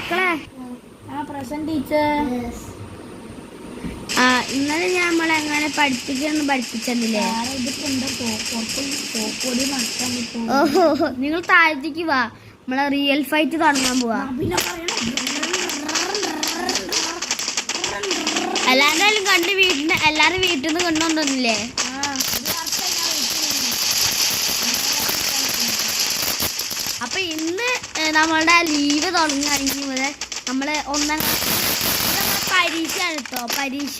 മക്കളെ ഇന്നലെ നമ്മൾ എങ്ങനെ പഠിപ്പിച്ചെന്നില്ലേ? ഓഹോ, നിങ്ങൾ താഴത്തേക്ക് വാ, നമ്മളെ റിയൽ ഫൈറ്റ് തുടങ്ങാൻ പോവാ. എല്ലാരും കണ്ട് എല്ലാരും വീട്ടിൽ നിന്ന് കൊണ്ടുവന്നില്ലേ? അപ്പൊ ഇന്ന് നമ്മളുടെ ലീവ് തുടങ്ങുകയാണെങ്കിൽ മുതൽ നമ്മള് പരീക്ഷയാണ് കേട്ടോ. പരീക്ഷ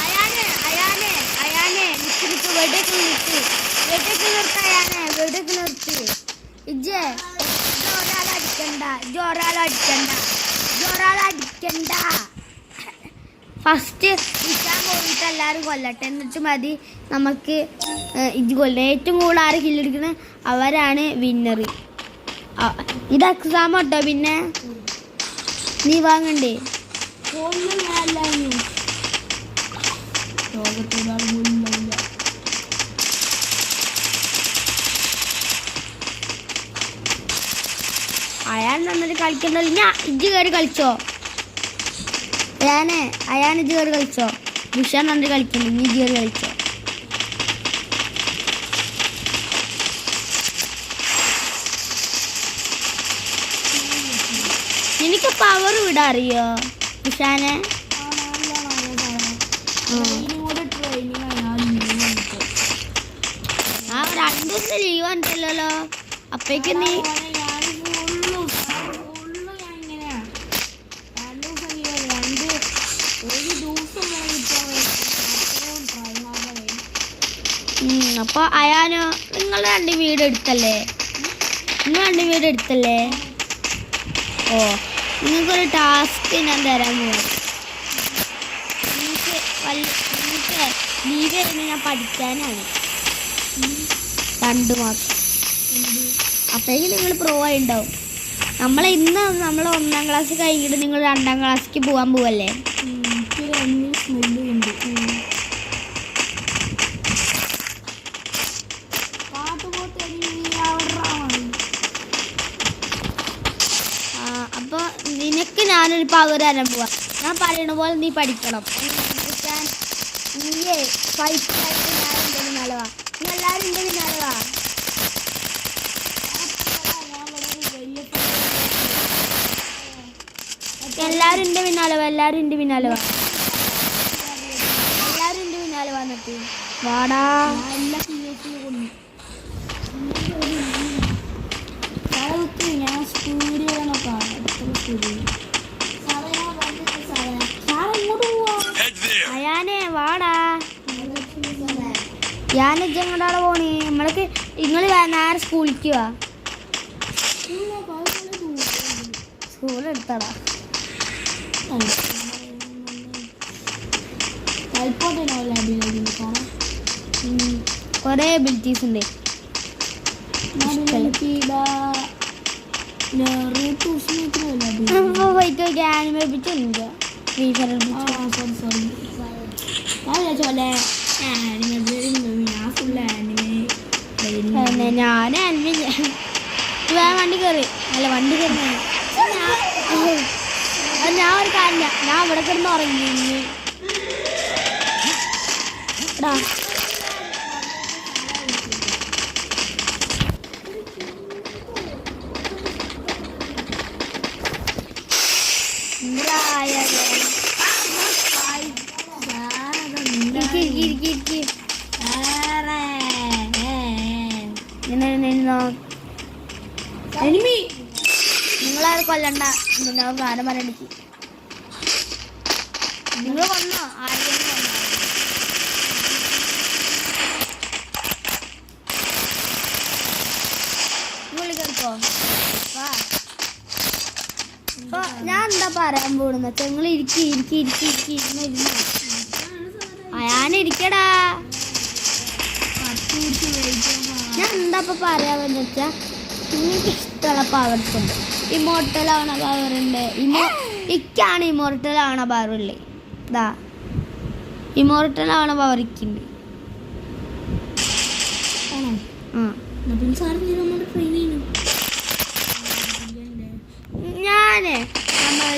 അയാനെ വെടിയൊക്കെ നിർത്ത് ഇജ്ജ് ഒരാളടിക്കണ്ട. ഫസ്റ്റ് ഇരിക്കാൻ പോയിട്ട് എല്ലാവരും കൊല്ലട്ടെ, എന്നിട്ട് മതി നമുക്ക് ഇത് കൊല്ലം. ഏറ്റവും കൂടുതൽ ആര് കില്ലെടുക്കുന്നത് അവരാണ് വിന്നർ. ഇത് എക്സാം കേട്ടോ. പിന്നെ നീ വാങ്ങണ്ടേ? അയാൾ നന്നിട്ട് കളിക്കണ്ടല്ലോ. ഞാൻ ഇജ്ജ് കയറി കളിച്ചോ? അയാൻ ഇജ്ജ് കയറി കളിച്ചോ? വിഷാൻ നന്നിട്ട് കളിക്കണ്ട, നീ ഇജ്ജ് കയറി കളിച്ചോ? എനിക്ക് പവർ വിടാൻ അറിയോ വിഷാനെ? ആ 2 ദിവസം ലീവ് ഉണ്ടല്ലോ. അപ്പേക്ക് നീ അപ്പൊ അയാനോ നിങ്ങൾ 2 വീട് എടുത്തല്ലേ? ഓ, നിങ്ങൾക്കൊരു ടാസ്ക് ഞാൻ തരാൻ പോവാം. നിങ്ങൾക്ക് ലീവ് കഴിഞ്ഞ് ഞാൻ പഠിക്കാനാണ് 2 മാസം. അപ്പോഴേക്കും നിങ്ങൾ പ്രോ ആയി ഉണ്ടാവും. നമ്മൾ 1ാം ക്ലാസ് കഴിഞ്ഞിട്ട് നിങ്ങൾ 2ാം ക്ലാസ്സിലേക്ക് പോകാൻ പോവല്ലേ? അപ്പോൾ നിനക്ക് ഞാനൊരു പവർ തരാൻ പോവാ. ഞാൻ പറയണ പോലെ നീ പഠിക്കണം. നീയേ ഫൈറ്റായിട്ട് ഞാൻ എൻ്റെ പിന്നാലെ വാ. നീ എല്ലാവരും എൻ്റെ പിന്നാലെ വാ. എല്ലാവരും എൻ്റെ പിന്നാലെ വന്നിട്ട് വാടാ. ഞാൻ സ്കൂളിലൊക്കെ അയാനെ വാടാ. ഞാനെങ്ങോട്ടാണ് പോണേ? നമ്മൾക്ക് നിങ്ങൾ നേരെ സ്കൂളിലേക്ക് വാ. സ്കൂൾ എടുത്തടാ. കുറേ എബിലിറ്റീസ് ഉണ്ട്. ഞാൻ വണ്ടി കയറി ഞാൻ ഒരു കാര്യം, ഞാൻ ഇവിടെ കിടന്ന് ഉറങ്ങി. നിങ്ങളാരും കൊല്ലണ്ട. ഞാൻ ഗാനം പറയാണ്ടിക്ക്. നിങ്ങൾ വന്നോ? ആരെങ്കിലും വന്നോ? നിങ്ങൾ കേൾക്കോ? അപ്പൊ ഞാൻ എന്താ പറയാൻ പോകുന്ന വെച്ചാൽ നിങ്ങൾ ഇരുന്ന് അയാനിരിക്കടാ. ഞാൻ എന്താ ഇപ്പൊ പറയാമെന്ന് വെച്ചാൽ നിങ്ങൾക്ക് ഇഷ്ടമുള്ള പവേഴ്സ് ഉണ്ട്. ഇമോർട്ടൽ ആവണ പവറുണ്ട്. ഇക്കാണ് ഇമോർട്ടൽ ആവണ പവറുള്ളത്. ഇതാ ഇമോർട്ടൽ ആവണ പവർ ഇക്കുണ്ട്.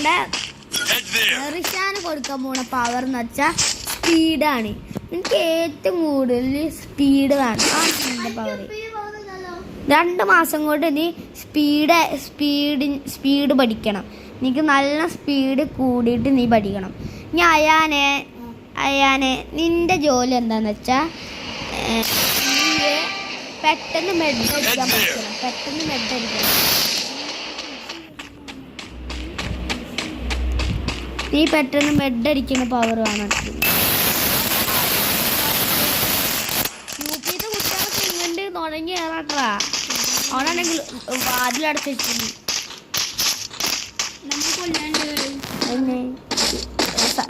ഇവിടെ റിഷാന് കൊടുക്കാൻ പോണ പവർ എന്ന് വെച്ചാൽ സ്പീഡാണ്. എനിക്ക് ഏറ്റവും കൂടുതൽ സ്പീഡ് വേണം. ആ പവർ 2 മാസം കൊണ്ട് നീ സ്പീഡ് പഠിക്കണം. നിനക്ക് നല്ല സ്പീഡ് കൂടിയിട്ട് നീ പഠിക്കണം. ഇനി അയാനെ നിന്റെ ജോലി എന്താന്ന് വെച്ചാൽ പെട്ടെന്ന് മെഡ് അടിക്കാൻ പഠിക്കണം. പെട്ടെന്ന് മെഡ് അടിക്കണം. നീ പെട്ടെന്ന് മെഡ് അടിക്കുന്ന പവർ വേണം. യുപിയുടെ കുട്ടികളൊക്കെ ഇങ്ങോട്ട് തുടങ്ങി കയറാട്ടാ. അവനാണെങ്കിൽ വാതിലടച്ച് വെച്ചിട്ടുണ്ട്.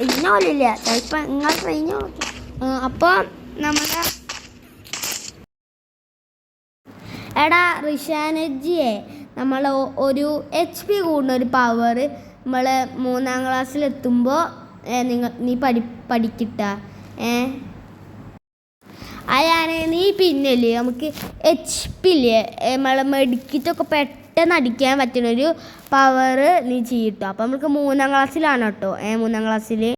ഇന്നോലില്ല ചിലപ്പോൾ നിങ്ങൾ കഴിഞ്ഞു. അപ്പോൾ നമ്മുടെ എടാ റിഷാനജിയെ നമ്മൾ ഒരു HP കൂടുന്ന ഒരു പവർ നമ്മൾ 3ാം ക്ലാസ്സിലെത്തുമ്പോൾ നീ പഠിക്കിട്ട. അയാനെ നീ പിന്നല്ലേ നമുക്ക് HP ഇല്ലേ നമ്മളെ മെഡിക്കറ്റൊക്കെ പെട്ടെന്ന് അടിക്കാൻ പറ്റുന്നൊരു പവർ നീ ചെയ്യട്ടോ. അപ്പോൾ നമുക്ക് 3ാം ക്ലാസ്സിലാണ് കേട്ടോ. 3ാം ക്ലാസ്സിൽ